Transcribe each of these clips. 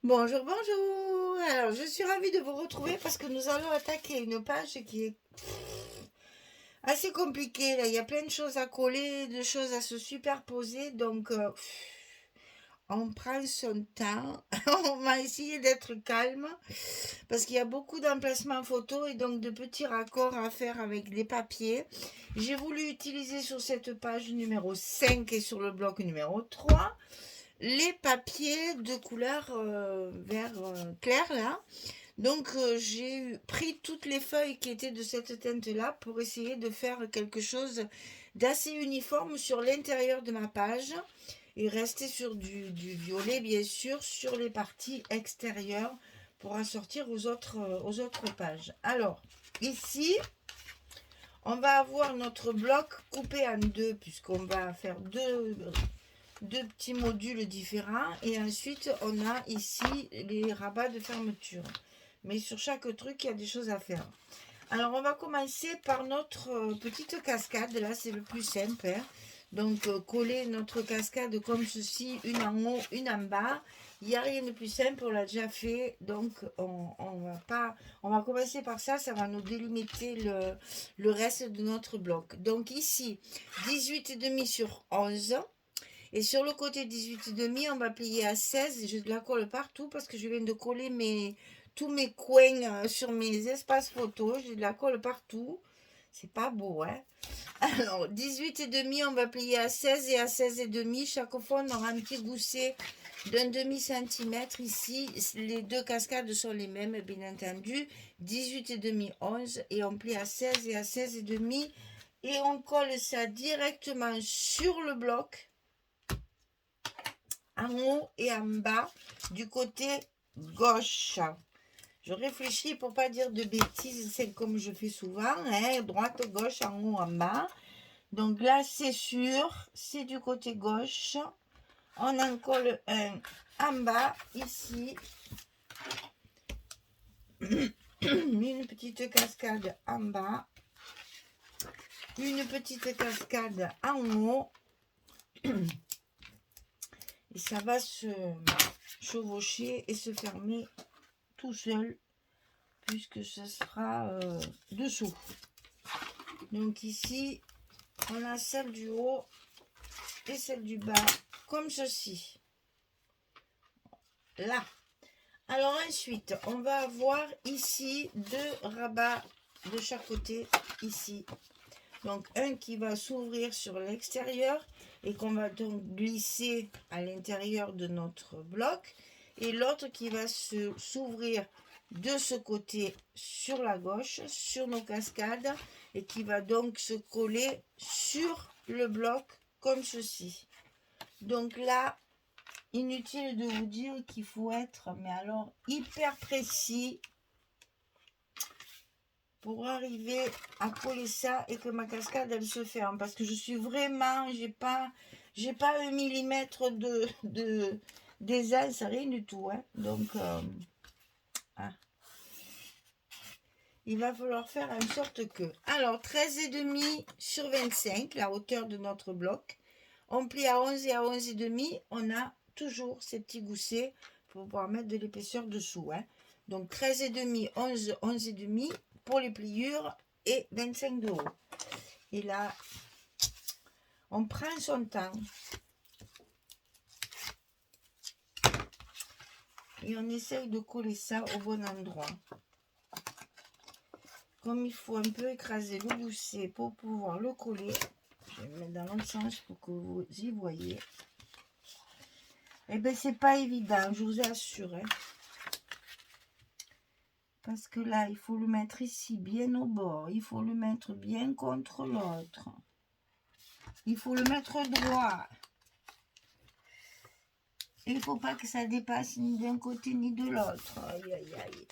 Bonjour, bonjour. Alors, je suis ravie de vous retrouver parce que nous allons attaquer une page qui est assez compliquée. Là, il y a plein de choses à coller, de choses à se superposer. Donc, on prend son temps. On va essayer d'être calme parce qu'il y a beaucoup d'emplacements photos et donc de petits raccords à faire avec des papiers. J'ai voulu utiliser sur cette page numéro 5 et sur le bloc numéro 3 les papiers de couleur vert clair là. Donc j'ai pris toutes les feuilles qui étaient de cette teinte là pour essayer de faire quelque chose d'assez uniforme sur l'intérieur de ma page et rester sur du violet bien sûr sur les parties extérieures pour assortir aux autres pages. Alors ici on va avoir notre bloc coupé en deux puisqu'on va faire deux petits modules différents et ensuite on a ici les rabats de fermeture, mais sur chaque truc il y a des choses à faire. Alors on va commencer par notre petite cascade. Là c'est le plus simple, hein. Donc coller notre cascade comme ceci, une en haut, une en bas. Il n'y a rien de plus simple, on l'a déjà fait. Donc on va commencer par ça, ça va nous délimiter le reste de notre bloc. Donc ici 18,5 sur 11. Et sur le côté 18,5, on va plier à 16 et je la colle partout parce que je viens de coller tous mes coins sur mes espaces photos. Je la colle partout. C'est pas beau, hein? Alors, 18,5, on va plier à 16 et à 16,5. Chaque fois, on aura un petit gousset d'un demi-centimètre ici. Les deux cascades sont les mêmes, bien entendu. 18,5, 11 et on plie à 16 et à 16,5. Et on colle ça directement sur le bloc, en haut et en bas du côté gauche. Je réfléchis pour pas dire de bêtises, c'est comme je fais souvent, hein, droite, gauche, en haut, en bas. Donc là, c'est sûr, c'est du côté gauche. On en colle un en bas, ici. Une petite cascade en bas. Une petite cascade en haut. Et ça va se chevaucher et se fermer tout seul puisque ce sera dessous. Donc ici on a celle du haut et celle du bas comme ceci là. Alors ensuite on va avoir ici deux rabats de chaque côté ici. Donc un qui va s'ouvrir sur l'extérieur et qu'on va donc glisser à l'intérieur de notre bloc, et l'autre qui va s'ouvrir de ce côté sur la gauche, sur nos cascades, et qui va donc se coller sur le bloc comme ceci. Donc là, inutile de vous dire qu'il faut être, mais alors, hyper précis pour arriver à coller ça et que ma cascade elle se ferme, parce que je suis vraiment, j'ai pas 1 millimètre d'aisance, rien du tout, hein. Donc il va falloir faire en sorte que, alors 13,5 sur 25, la hauteur de notre bloc, on plie à 11 et à 11,5, on a toujours ces petits goussets pour pouvoir mettre de l'épaisseur dessous, hein. Donc 13,5, 11, 11,5 pour les pliures et 25 de haut. Et là, on prend son temps et on essaye de coller ça au bon endroit. Comme il faut un peu écraser le gousset pour pouvoir le coller, je vais le mettre dans l'autre sens pour que vous y voyez. Eh bien, c'est pas évident, je vous assure, hein. Parce que là, il faut le mettre ici, bien au bord. Il faut le mettre bien contre l'autre. Il faut le mettre droit. Et il ne faut pas que ça dépasse ni d'un côté ni de l'autre. Aïe, aïe, aïe.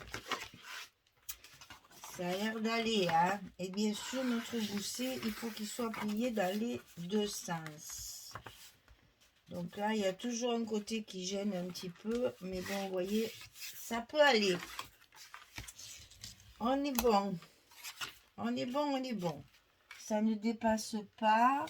Ça a l'air d'aller, hein. Et bien sûr, notre gousset, il faut qu'il soit plié dans les deux sens. Donc là, il y a toujours un côté qui gêne un petit peu. Mais bon, vous voyez, ça peut aller. On est bon. On est bon, on est bon. Ça ne dépasse pas.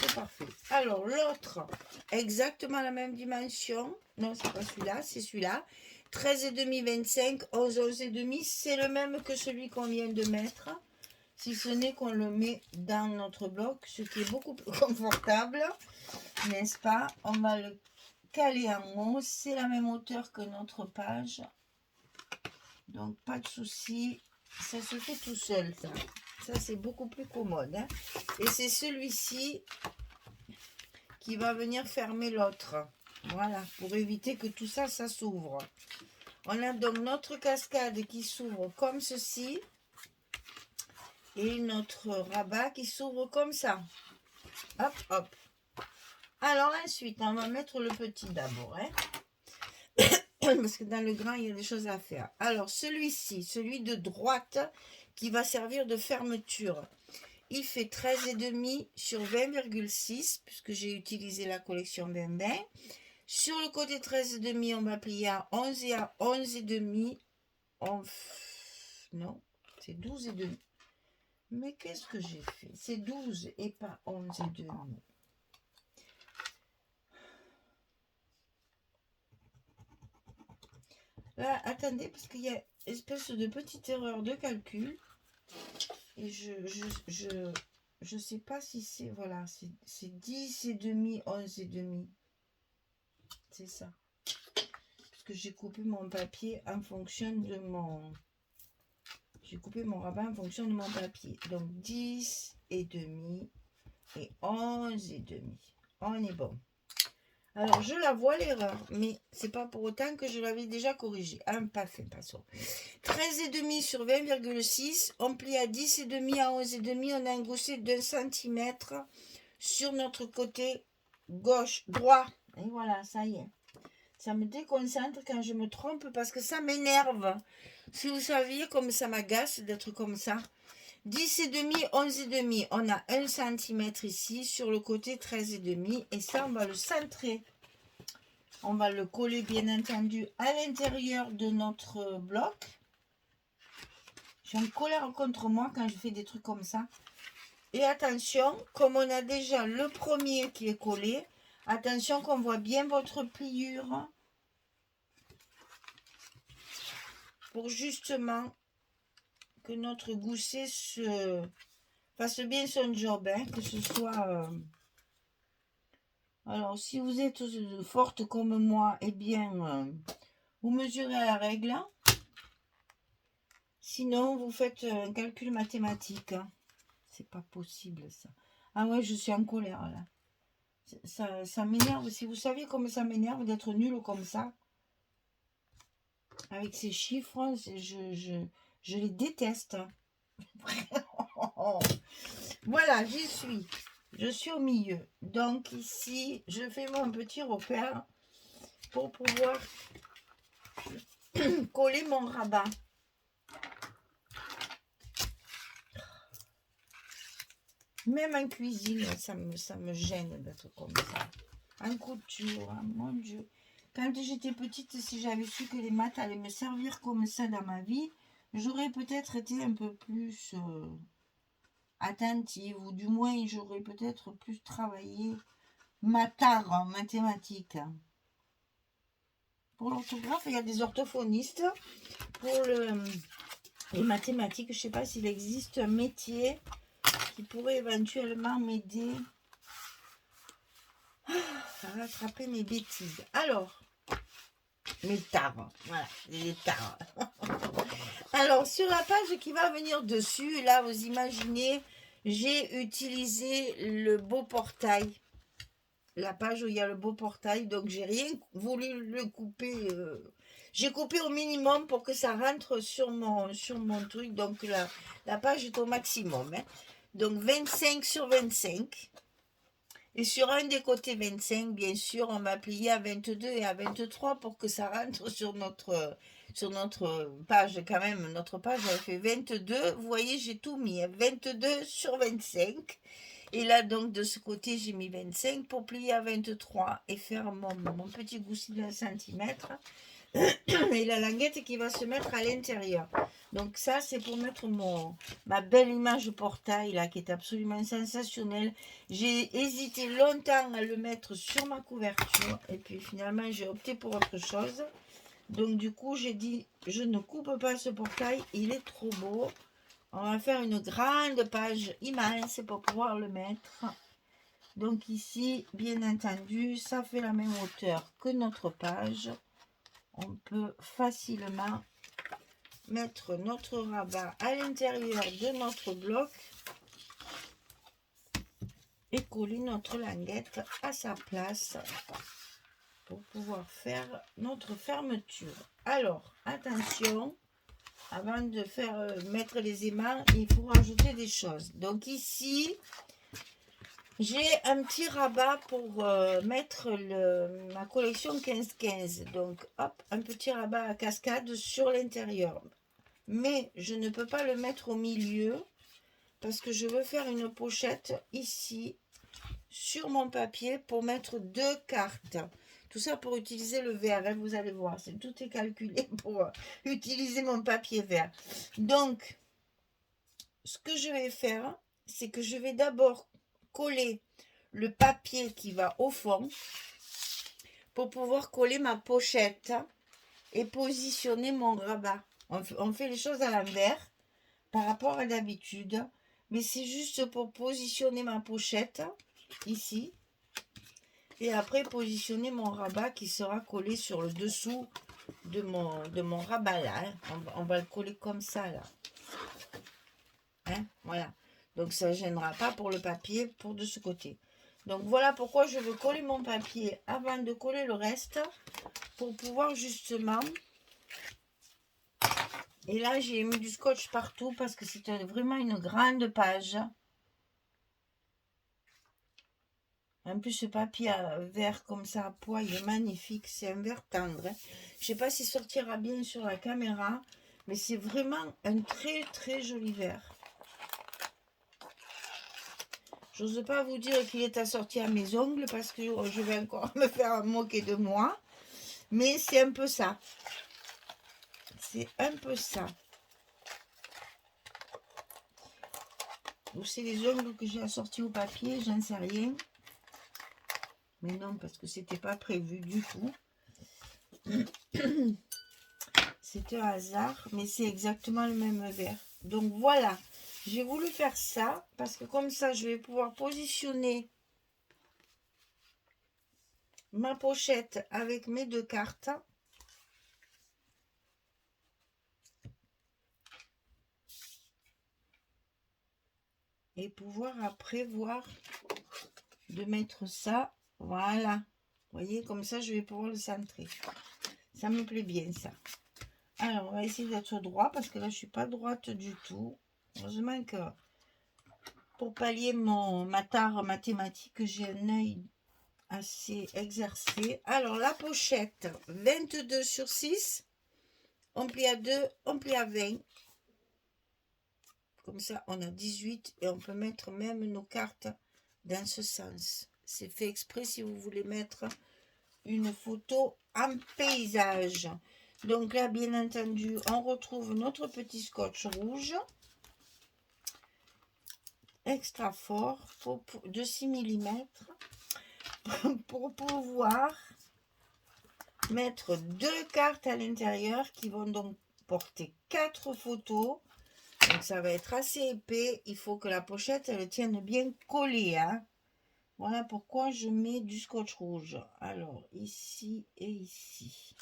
c'est parfait. Alors, l'autre, exactement la même dimension. Non, c'est pas celui-là, c'est celui-là. 13,5, 25, 11, 11,5. C'est le même que celui qu'on vient de mettre. Si ce n'est qu'on le met dans notre bloc, ce qui est beaucoup plus confortable. N'est-ce pas? On va le caler en haut. C'est la même hauteur que notre page. Donc, pas de souci. Ça se fait tout seul, ça. Ça, c'est beaucoup plus commode. Hein. Et c'est celui-ci qui va venir fermer l'autre. Voilà, pour éviter que tout ça, ça s'ouvre. On a donc notre cascade qui s'ouvre comme ceci. Et notre rabat qui s'ouvre comme ça. Hop, hop. Alors ensuite, on va mettre le petit d'abord. Hein. Parce que dans le grand, il y a des choses à faire. Alors, celui-ci, celui de droite, qui va servir de fermeture. Il fait 13,5 sur 20,6, puisque j'ai utilisé la collection 2020. Sur le côté 13,5, on va plier à 11 et à 11,5. Non, c'est 12,5. Mais qu'est-ce que j'ai fait? C'est 12 et pas 11,5. Là, attendez, parce qu'il y a une espèce de petite erreur de calcul. Et je sais pas si c'est... Voilà, c'est 10,5, 11,5. C'est ça. Parce que j'ai coupé mon papier en fonction de mon... J'ai coupé mon rabat en fonction de mon papier. Donc 10,5 et 11,5. On est bon. Alors, je la vois l'erreur, mais c'est pas pour autant que je l'avais déjà corrigée. Un pas fait, passons. 13,5 sur 20,6. On plie à 10,5 à 11,5. On a un gousset d'un centimètre sur notre côté gauche, droit. Et voilà, ça y est. Ça me déconcentre quand je me trompe parce que ça m'énerve. Si vous saviez comme ça m'agace d'être comme ça. 10,5, 11,5. On a 1 cm ici sur le côté 13,5. Et ça, on va le centrer. On va le coller, bien entendu, à l'intérieur de notre bloc. J'ai une colère contre moi quand je fais des trucs comme ça. Et attention, comme on a déjà le premier qui est collé, attention qu'on voit bien votre pliure. Pour justement que notre gousset fasse bien son job, hein, que ce soit... Alors, si vous êtes forte comme moi, eh bien, vous mesurez à la règle. Sinon, vous faites un calcul mathématique. Hein. C'est pas possible, ça. Ah ouais, je suis en colère, là. Ça m'énerve. Si vous saviez comme ça m'énerve d'être nulle comme ça, avec ces chiffres, je les déteste. Voilà, j'y suis. Je suis au milieu. Donc ici, je fais mon petit repère pour pouvoir coller mon rabat. Même en cuisine, ça me gêne d'être comme ça. En couture, hein, mon Dieu. Quand j'étais petite, si j'avais su que les maths allaient me servir comme ça dans ma vie, j'aurais peut-être été un peu plus attentive, ou du moins j'aurais peut-être plus travaillé ma tare en mathématiques. Pour l'orthographe, il y a des orthophonistes. Pour les mathématiques, je ne sais pas s'il existe un métier qui pourrait éventuellement m'aider à rattraper mes bêtises. Alors, mes tares, voilà, les tares. Alors, sur la page qui va venir dessus, là, vous imaginez, j'ai utilisé le beau portail. La page où il y a le beau portail, donc j'ai rien voulu le couper. J'ai coupé au minimum pour que ça rentre sur mon truc. Donc la page est au maximum. Hein. Donc 25 sur 25. Et sur un des côtés 25, bien sûr, on va plier à 22 et à 23 pour que ça rentre sur notre page. Quand même, notre page, elle fait 22. Vous voyez, j'ai tout mis. 22 sur 25. Et là, donc, de ce côté, j'ai mis 25 pour plier à 23 et faire mon petit gousset d'1 centimètre. et la languette qui va se mettre à l'intérieur. Donc ça, c'est pour mettre ma belle image portail là, qui est absolument sensationnelle. J'ai hésité longtemps à le mettre sur ma couverture, et puis finalement, j'ai opté pour autre chose. Donc du coup, j'ai dit, je ne coupe pas ce portail, il est trop beau. On va faire une grande page immense pour pouvoir le mettre. Donc ici, bien entendu, ça fait la même hauteur que notre page. On peut facilement mettre notre rabat à l'intérieur de notre bloc et coller notre languette à sa place pour pouvoir faire notre fermeture. Alors, attention, avant de mettre les aimants, il faut rajouter des choses. Donc ici, j'ai un petit rabat pour mettre ma collection 15-15. Donc, hop, un petit rabat à cascade sur l'intérieur. Mais je ne peux pas le mettre au milieu parce que je veux faire une pochette ici sur mon papier pour mettre 2 cartes. Tout ça pour utiliser le vert, hein, vous allez voir, tout est calculé pour utiliser mon papier vert. Donc, ce que je vais faire, c'est que je vais d'abord coller le papier qui va au fond pour pouvoir coller ma pochette et positionner mon rabat. On fait les choses à l'envers par rapport à d'habitude, mais c'est juste pour positionner ma pochette ici et après positionner mon rabat qui sera collé sur le dessous de mon rabat là, hein. On va le coller comme ça là, hein, voilà. Donc ça ne gênera pas pour le papier pour de ce côté. Donc voilà pourquoi je veux coller mon papier avant de coller le reste, pour pouvoir justement... Et là j'ai mis du scotch partout parce que c'est vraiment une grande page. En plus, ce papier vert comme ça à poids, il est magnifique. C'est un vert tendre, hein. Je ne sais pas s'il sortira bien sur la caméra, mais c'est vraiment un très très joli vert. J'ose pas vous dire qu'il est assorti à mes ongles parce que je vais encore me faire moquer de moi. Mais c'est un peu ça. C'est un peu ça. Ou c'est les ongles que j'ai assortis au papier, j'en sais rien. Mais non, parce que c'était pas prévu du tout. C'est un hasard, mais c'est exactement le même vert. Donc voilà, j'ai voulu faire ça parce que comme ça, je vais pouvoir positionner ma pochette avec mes 2 cartes. Et pouvoir après voir de mettre ça, voilà. Vous voyez, comme ça, je vais pouvoir le centrer. Ça me plaît bien, ça. Alors, on va essayer d'être droit parce que là, je suis pas droite du tout. Heureusement que pour pallier ma tare mathématique, j'ai un œil assez exercé. Alors, la pochette, 22/6. On plie à 2, on plie à 20. Comme ça, on a 18 et on peut mettre même nos cartes dans ce sens. C'est fait exprès si vous voulez mettre une photo en paysage. Donc là, bien entendu, on retrouve notre petit scotch rouge extra fort de 6 mm pour pouvoir mettre 2 cartes à l'intérieur qui vont donc porter 4 photos. Donc ça va être assez épais. Il faut que la pochette elle tienne bien collée, hein. Voilà pourquoi je mets du scotch rouge. Alors ici et ici.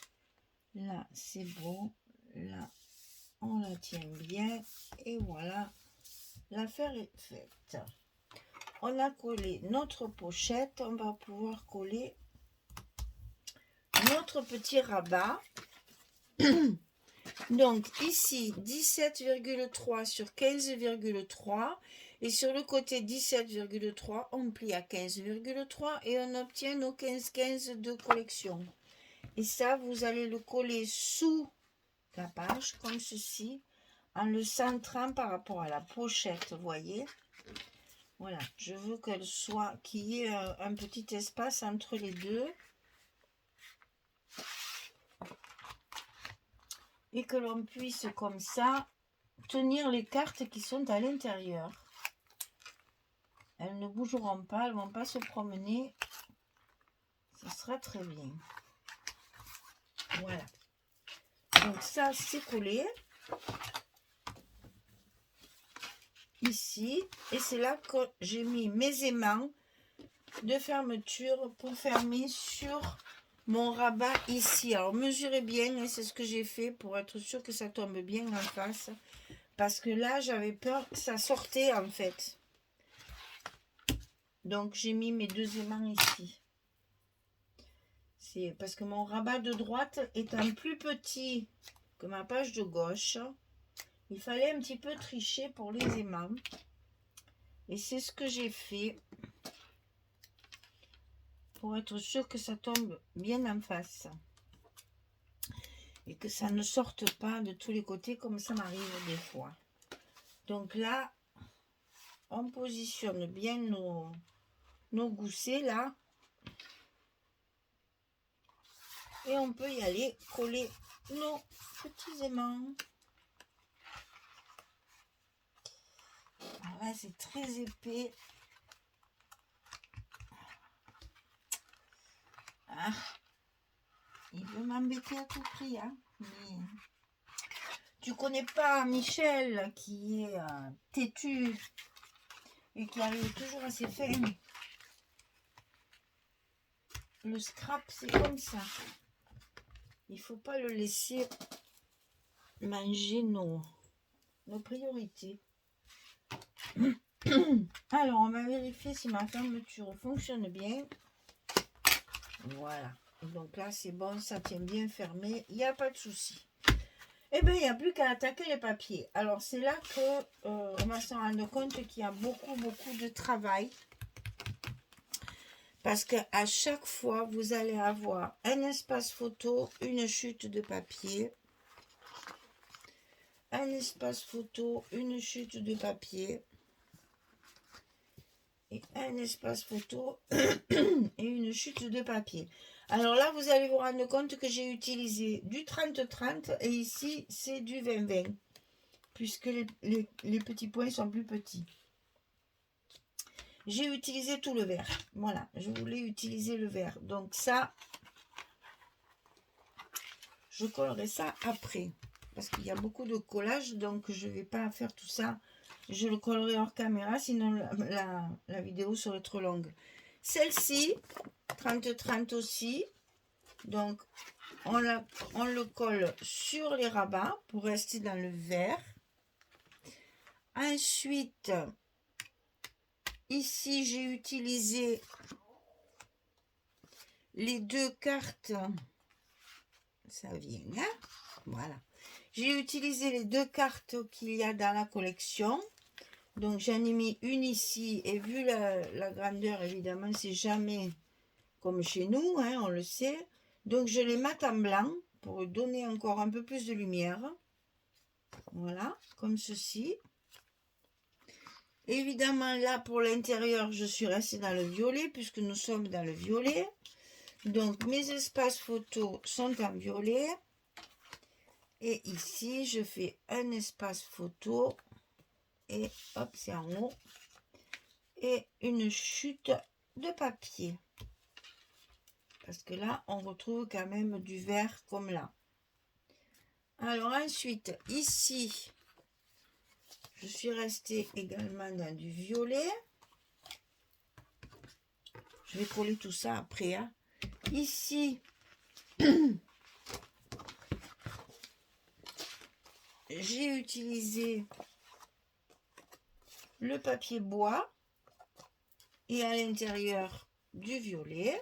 Là c'est bon. Là on la tient bien. Et voilà. L'affaire est faite. On a collé notre pochette. On va pouvoir coller notre petit rabat. Donc ici 17,3 sur 15,3 et sur le côté 17,3 on plie à 15,3 et on obtient nos 15-15 de collection. Et ça vous allez le coller sous la page comme ceci en le centrant par rapport à la pochette, vous voyez. Voilà, je veux qu'elle soit, qu'il y ait un petit espace entre les deux. et que l'on puisse comme ça tenir les cartes qui sont à l'intérieur. Elles ne bougeront pas, elles ne vont pas se promener. Ça sera très bien. Voilà. Donc ça, c'est collé. Ici. Et c'est là que j'ai mis mes aimants de fermeture pour fermer sur mon rabat ici. Alors mesurez bien, hein, c'est ce que j'ai fait pour être sûr que ça tombe bien en face. Parce que là, j'avais peur que ça sortait en fait. Donc j'ai mis mes 2 aimants ici. C'est parce que mon rabat de droite étant plus petit que ma page de gauche, il fallait un petit peu tricher pour les aimants. Et c'est ce que j'ai fait pour être sûr que ça tombe bien en face. Et que ça ne sorte pas de tous les côtés comme ça m'arrive des fois. Donc là, on positionne bien nos goussets là. Et on peut y aller coller nos petits aimants. Alors là, c'est très épais. Ah, il veut m'embêter à tout prix. Hein. Mais tu connais pas Michel qui est têtu et qui arrive toujours à ses fins. Le scrap, c'est comme ça. Il faut pas le laisser manger nos priorités. Alors, on va vérifier si ma fermeture fonctionne bien. Voilà. Donc là, c'est bon, ça tient bien fermé. Il n'y a pas de souci. Eh bien, il n'y a plus qu'à attaquer les papiers. Alors, c'est là que on va se rendre compte qu'il y a beaucoup de travail. Parce qu'à chaque fois, vous allez avoir un espace photo, une chute de papier. Un espace photo, une chute de papier. Et un espace photo et une chute de papier. Alors là, vous allez vous rendre compte que j'ai utilisé du 30-30 et ici, c'est du 20-20. Puisque les petits points sont plus petits. J'ai utilisé tout le vert. Voilà, je voulais utiliser le vert. Donc ça, je collerai ça après. Parce qu'il y a beaucoup de collage, donc je ne vais pas faire tout ça. Je le collerai hors caméra, sinon la vidéo serait trop longue. Celle-ci, 30-30 aussi. Donc, on le colle sur les rabats pour rester dans le vert. Ensuite, ici, j'ai utilisé les 2 cartes. Ça vient, hein? Voilà. J'ai utilisé les 2 cartes qu'il y a dans la collection. Donc, j'en ai mis une ici. Et vu la grandeur, évidemment, c'est jamais comme chez nous, hein, on le sait. Donc, je les mate en blanc pour donner encore un peu plus de lumière. Voilà, comme ceci. Évidemment, là, pour l'intérieur, je suis restée dans le violet, puisque nous sommes dans le violet. Donc, mes espaces photos sont en violet. Et ici, je fais un espace photo. Et hop, c'est en haut. Et une chute de papier. Parce que là, on retrouve quand même du vert comme là. Alors ensuite, ici, je suis restée également dans du violet. Je vais coller tout ça après. Hein. Ici, j'ai utilisé le papier bois et à l'intérieur du violet.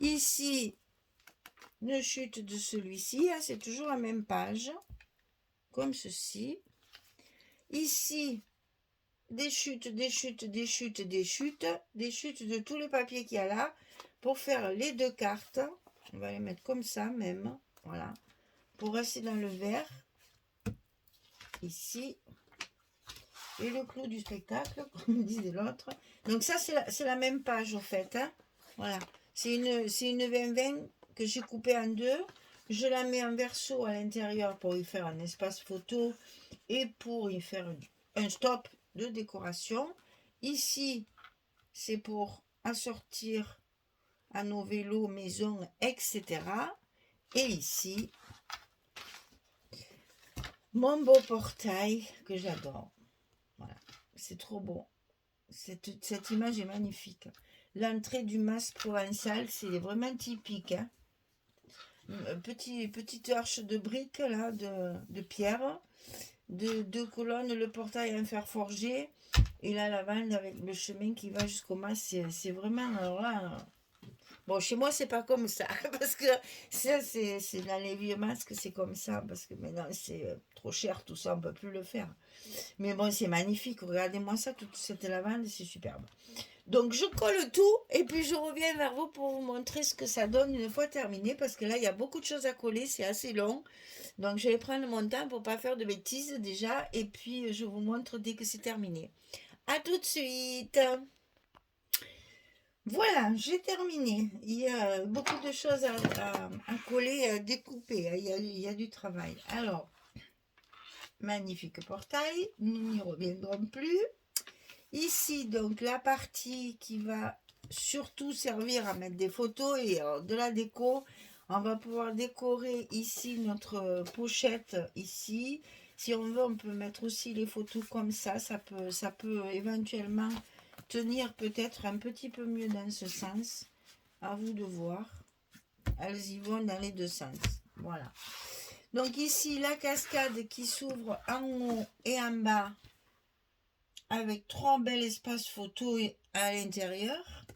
Ici, une chute de celui-ci, hein, c'est toujours la même page, comme ceci. Ici, des chutes, des chutes, des chutes, des chutes, des chutes de tous les papiers qu'il y a là pour faire les 2 cartes. On va les mettre comme ça même, voilà, pour rester dans le vert. Ici. Et le clou du spectacle, comme disait l'autre. Donc ça, c'est la même page, au fait. Hein. Voilà. C'est une 20-20 que j'ai coupée en 2 Je la mets en verso à l'intérieur pour y faire un espace photo et pour y faire un stop de décoration. Ici, c'est pour assortir à nos vélos, maisons, etc. Et ici, mon beau portail que j'adore. Voilà, c'est trop beau. Cette image est magnifique. L'entrée du mas provençal, c'est vraiment typique. Hein. Petite arche de briques, là, de pierre. Deux colonnes, le portail en fer forgé. Et la lavande avec le chemin qui va jusqu'au mas. C'est vraiment... Alors là, bon, chez moi, c'est pas comme ça. Parce que ça, c'est dans les vieux masques, c'est comme ça. Parce que maintenant, c'est trop cher, tout ça, on peut plus le faire. Mais bon, c'est magnifique. Regardez-moi ça, toute cette lavande, c'est superbe. Donc, je colle tout et puis je reviens vers vous pour vous montrer ce que ça donne une fois terminé. Parce que là, il y a beaucoup de choses à coller, c'est assez long. Donc, je vais prendre mon temps pour pas faire de bêtises déjà. Et puis, je vous montre dès que c'est terminé. À tout de suite. Voilà, j'ai terminé. Il y a beaucoup de choses à coller, à découper. Il y a du travail. Alors, magnifique portail. Nous n'y reviendrons plus. Ici, donc, la partie qui va surtout servir à mettre des photos et de la déco. On va pouvoir décorer ici notre pochette ici. Si on veut, on peut mettre aussi les photos comme ça. Ça peut éventuellement tenir peut-être un petit peu mieux dans ce sens. À vous de voir. Elles y vont dans les deux sens. Voilà. Donc ici, la cascade qui s'ouvre en haut et en bas avec 3 bels espaces photos à l'intérieur.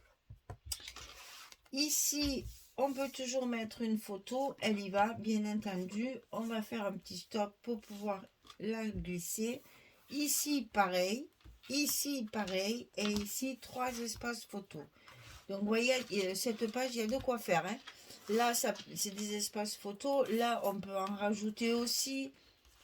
Ici, on peut toujours mettre une photo. Elle y va, bien entendu. On va faire un petit stop pour pouvoir la glisser. Ici, pareil. Ici, pareil. Et ici, 3 espaces photos. Donc, vous voyez, cette page, il y a de quoi faire. Hein. Là, c'est des espaces photos. Là, on peut en rajouter aussi.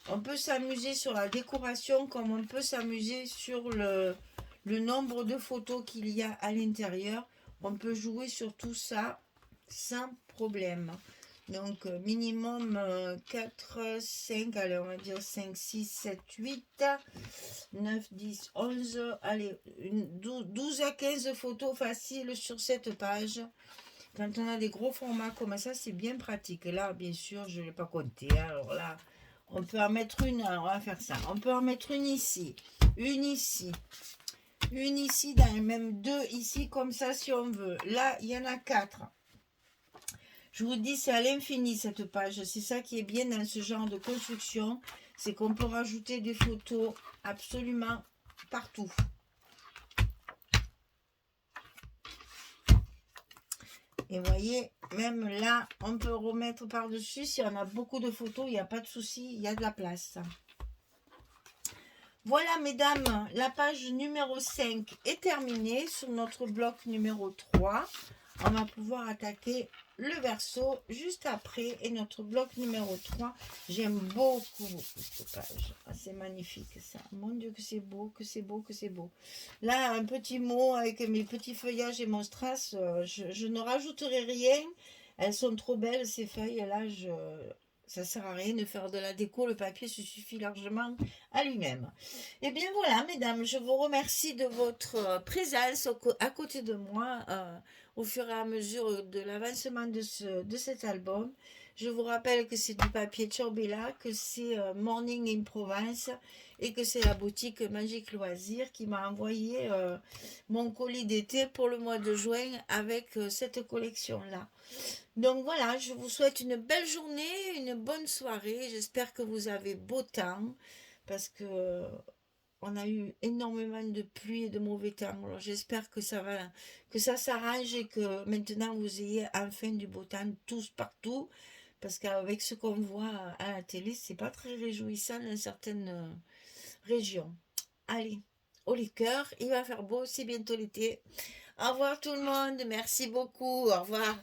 On peut s'amuser sur la décoration comme on peut s'amuser sur le nombre de photos qu'il y a à l'intérieur. On peut jouer sur tout ça sans problème. Donc, minimum 4, 5, allez, on va dire 5, 6, 7, 8, 9, 10, 11, allez, 12 à 15 photos faciles sur cette page. Quand on a des gros formats comme ça, c'est bien pratique. Là, bien sûr, je ne l'ai pas compté. Alors là, on peut en mettre une, alors on va faire ça. On peut en mettre une ici, une ici, même 2 ici, comme ça, si on veut. Là, il y en a 4. Je vous dis, c'est à l'infini cette page. C'est ça qui est bien dans ce genre de construction. C'est qu'on peut rajouter des photos absolument partout. Et vous voyez, même là, on peut remettre par-dessus. Si on a beaucoup de photos, il n'y a pas de souci, il y a de la place. Voilà, mesdames, la page numéro 5 est terminée. Sur notre bloc numéro 3, on va pouvoir attaquer le verso juste après. Et notre bloc numéro 3, j'aime beaucoup cette page. Ah, c'est magnifique ça. Mon Dieu, que c'est beau, que c'est beau, que c'est beau. Là, un petit mot avec mes petits feuillages et mon strass. Je ne rajouterai rien. Elles sont trop belles, ces feuilles-là. Ça sert à rien de faire de la déco, le papier se suffit largement à lui-même. Et bien voilà, mesdames, je vous remercie de votre présence à côté de moi au fur et à mesure de l'avancement de cet album. Je vous rappelle que c'est du papier Chorbella, que c'est Morning in Provence et que c'est la boutique Magique Loisirs qui m'a envoyé mon colis d'été pour le mois de juin avec cette collection-là. Donc voilà, je vous souhaite une belle journée, une bonne soirée. J'espère que vous avez beau temps parce que on a eu énormément de pluie et de mauvais temps. Alors j'espère que ça s'arrange et que maintenant vous ayez enfin du beau temps tous partout. Parce qu'avec ce qu'on voit à la télé, c'est pas très réjouissant dans certaines régions. Allez, au liqueur, il va faire beau, c'est bientôt l'été. Au revoir tout le monde, merci beaucoup, au revoir.